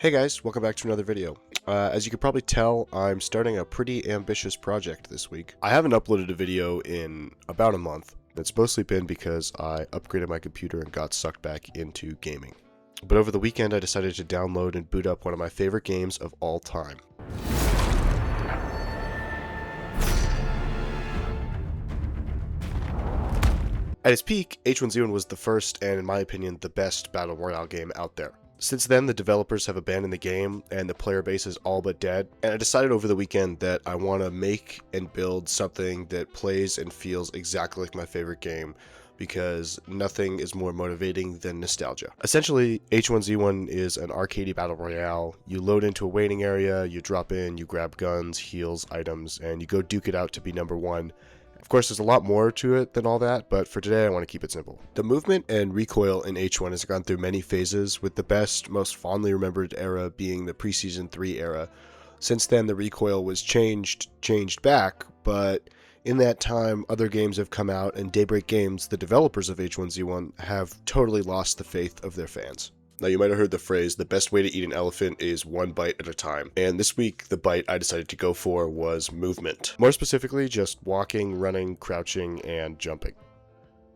Hey guys, welcome back to another video. As you can probably tell, I'm starting a pretty ambitious project this week. I haven't uploaded a video in about a month. It's mostly been because I upgraded my computer and got sucked back into gaming. But over the weekend I decided to download and boot up one of my favorite games of all time. At its peak, H1Z1 was the first and, in my opinion, the best Battle Royale game out there. Since then, the developers have abandoned the game and the player base is all but dead, and I decided over the weekend that I want to make and build something that plays and feels exactly like my favorite game, because nothing is more motivating than nostalgia. Essentially, H1Z1 is an arcadey battle royale. You load into a waiting area, you drop in, you grab guns, heals, items, and you go duke it out to be number one. Of course, there's a lot more to it than all that, but for today I want to keep it simple. The movement and recoil in H1 has gone through many phases, with the best, most fondly remembered era being the pre-season 3 era. Since then, the recoil was changed back, but in that time, other games have come out, and Daybreak Games, the developers of H1Z1, have totally lost the faith of their fans. Now, you might have heard the phrase, the best way to eat an elephant is one bite at a time. And this week, the bite I decided to go for was movement. More specifically, just walking, running, crouching, and jumping.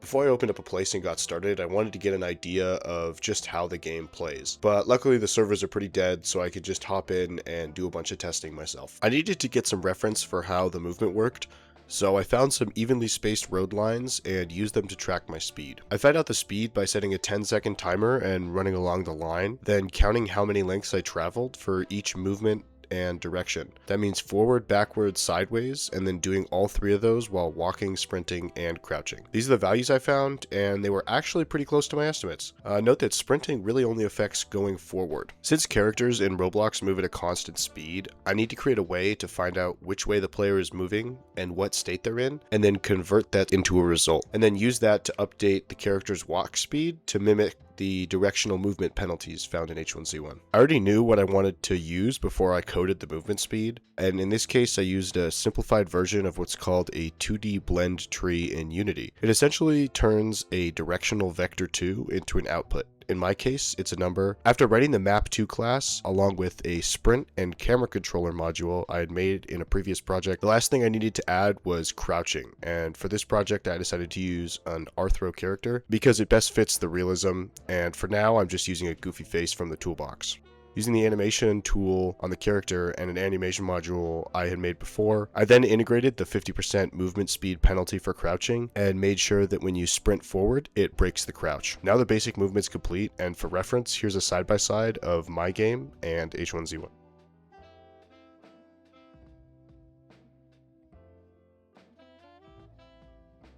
Before I opened up a place and got started, I wanted to get an idea of just how the game plays. But luckily the servers are pretty dead, so I could just hop in and do a bunch of testing myself. I needed to get some reference for how the movement worked, so I found some evenly spaced road lines and used them to track my speed. I found out the speed by setting a 10-second timer and running along the line, then counting how many lengths I traveled for each movement and direction. That means forward, backward, sideways, and then doing all three of those while walking, sprinting, and crouching. These are the values I found, and they were actually pretty close to my estimates. Note that sprinting really only affects going forward. Since characters in Roblox move at a constant speed, I need to create a way to find out which way the player is moving and what state they're in, and then convert that into a result, and then use that to update the character's walk speed to mimic the directional movement penalties found in H1Z1. I already knew what I wanted to use before I coded the movement speed, and in this case I used a simplified version of what's called a 2D blend tree in Unity. It essentially turns a directional vector 2 into an output. In my case, it's a number. After writing the map2 class, along with a sprint and camera controller module I had made in a previous project, the last thing I needed to add was crouching. And for this project, I decided to use an Arthro character because it best fits the realism. And for now, I'm just using a goofy face from the toolbox. Using the animation tool on the character and an animation module I had made before, I then integrated the 50% movement speed penalty for crouching and made sure that when you sprint forward, it breaks the crouch. Now the basic movement's complete, and for reference, here's a side-by-side of my game and H1Z1.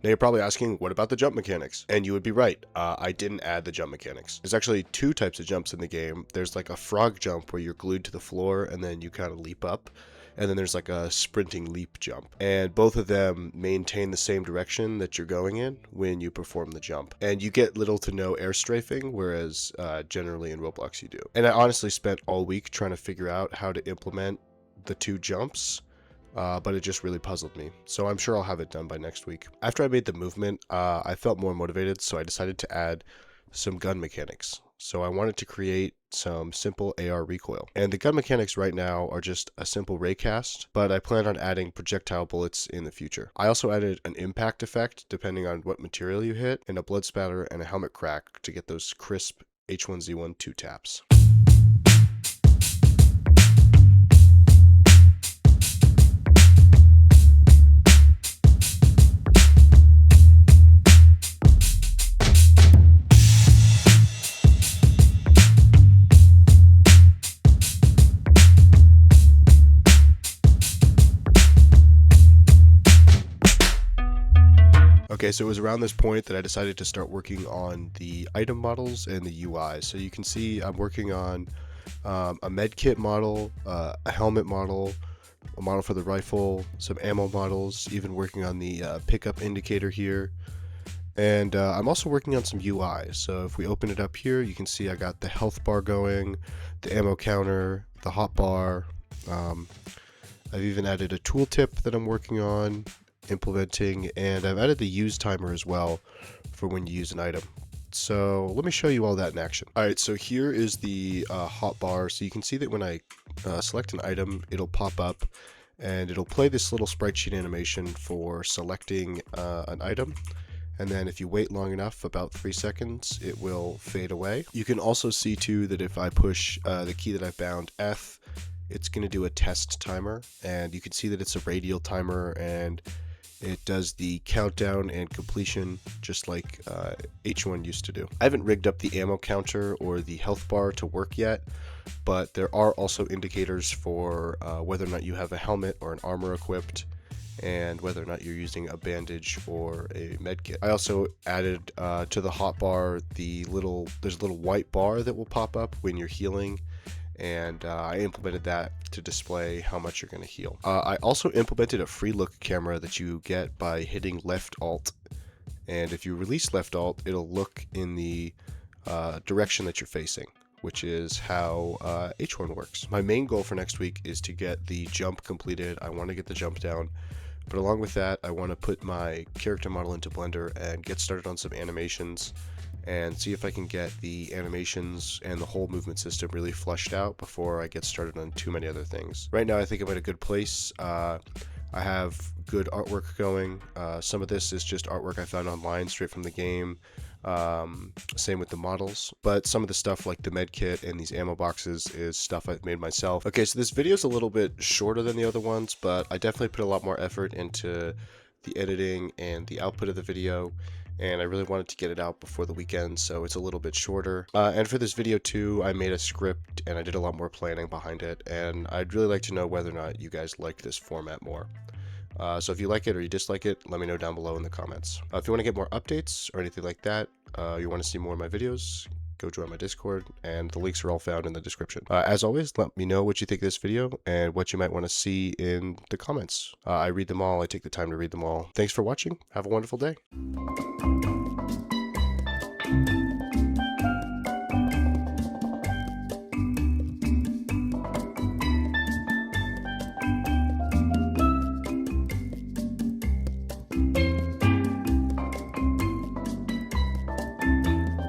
Now you're probably asking, what about the jump mechanics? And you would be right, I didn't add the jump mechanics. There's actually two types of jumps in the game. There's like a frog jump where you're glued to the floor and then you kind of leap up. And then there's like a sprinting leap jump. And both of them maintain the same direction that you're going in when you perform the jump. And you get little to no air strafing, whereas generally in Roblox you do. And I honestly spent all week trying to figure out how to implement the two jumps. But it just really puzzled me, so I'm sure I'll have it done by next week. After I made the movement, I felt more motivated, so I decided to add some gun mechanics. So I wanted to create some simple AR recoil. And the gun mechanics right now are just a simple raycast, but I plan on adding projectile bullets in the future. I also added an impact effect, depending on what material you hit, and a blood spatter and a helmet crack to get those crisp H1Z1 2 taps. Okay, so it was around this point that I decided to start working on the item models and the UI. So you can see I'm working on a med kit model, a helmet model, a model for the rifle, some ammo models, even working on the pickup indicator here. And I'm also working on some UI. So if we open it up here, you can see I got the health bar going, the ammo counter, the hot bar. I've even added a tooltip that I'm working on implementing, and I've added the use timer as well for when you use an item. So let me show you all that in action. Alright, so here is the hotbar. So you can see that when I select an item, it'll pop up and it'll play this little sprite sheet animation for selecting an item. And then if you wait long enough, about 3 seconds, it will fade away. You can also see too that if I push the key that I've bound, F, it's going to do a test timer. And you can see that it's a radial timer, and it does the countdown and completion just like H1 used to do. I haven't rigged up the ammo counter or the health bar to work yet, but there are also indicators for whether or not you have a helmet or an armor equipped, and whether or not you're using a bandage or a med kit. I also added to the hotbar there's a little white bar that will pop up when you're healing, and I implemented that to display how much you're going to heal. I also implemented a free look camera that you get by hitting left alt, and if you release left alt, it'll look in the direction that you're facing, which is how H1 works. My main goal for next week is to get the jump completed. I want to get the jump down, but along with that, I want to put my character model into Blender and get started on some animations and see if I can get the animations and the whole movement system really fleshed out before I get started on too many other things. Right now I think I'm at a good place. I have good artwork going. Some of this is just artwork I found online straight from the game. Same with the models, but some of the stuff like the med kit and these ammo boxes is stuff I've made myself. Okay, so this video is a little bit shorter than the other ones, but I definitely put a lot more effort into the editing and the output of the video, and I really wanted to get it out before the weekend, so it's a little bit shorter. And for this video too, I made a script and I did a lot more planning behind it, and I'd really like to know whether or not you guys like this format more. So if you like it or you dislike it, let me know down below in the comments. If you want to get more updates or anything like that, you want to see more of my videos, go join my Discord, and the links are all found in the description. As always, let me know what you think of this video and what you might want to see in the comments. I read them all. I take the time to read them all. Thanks for watching. Have a wonderful day.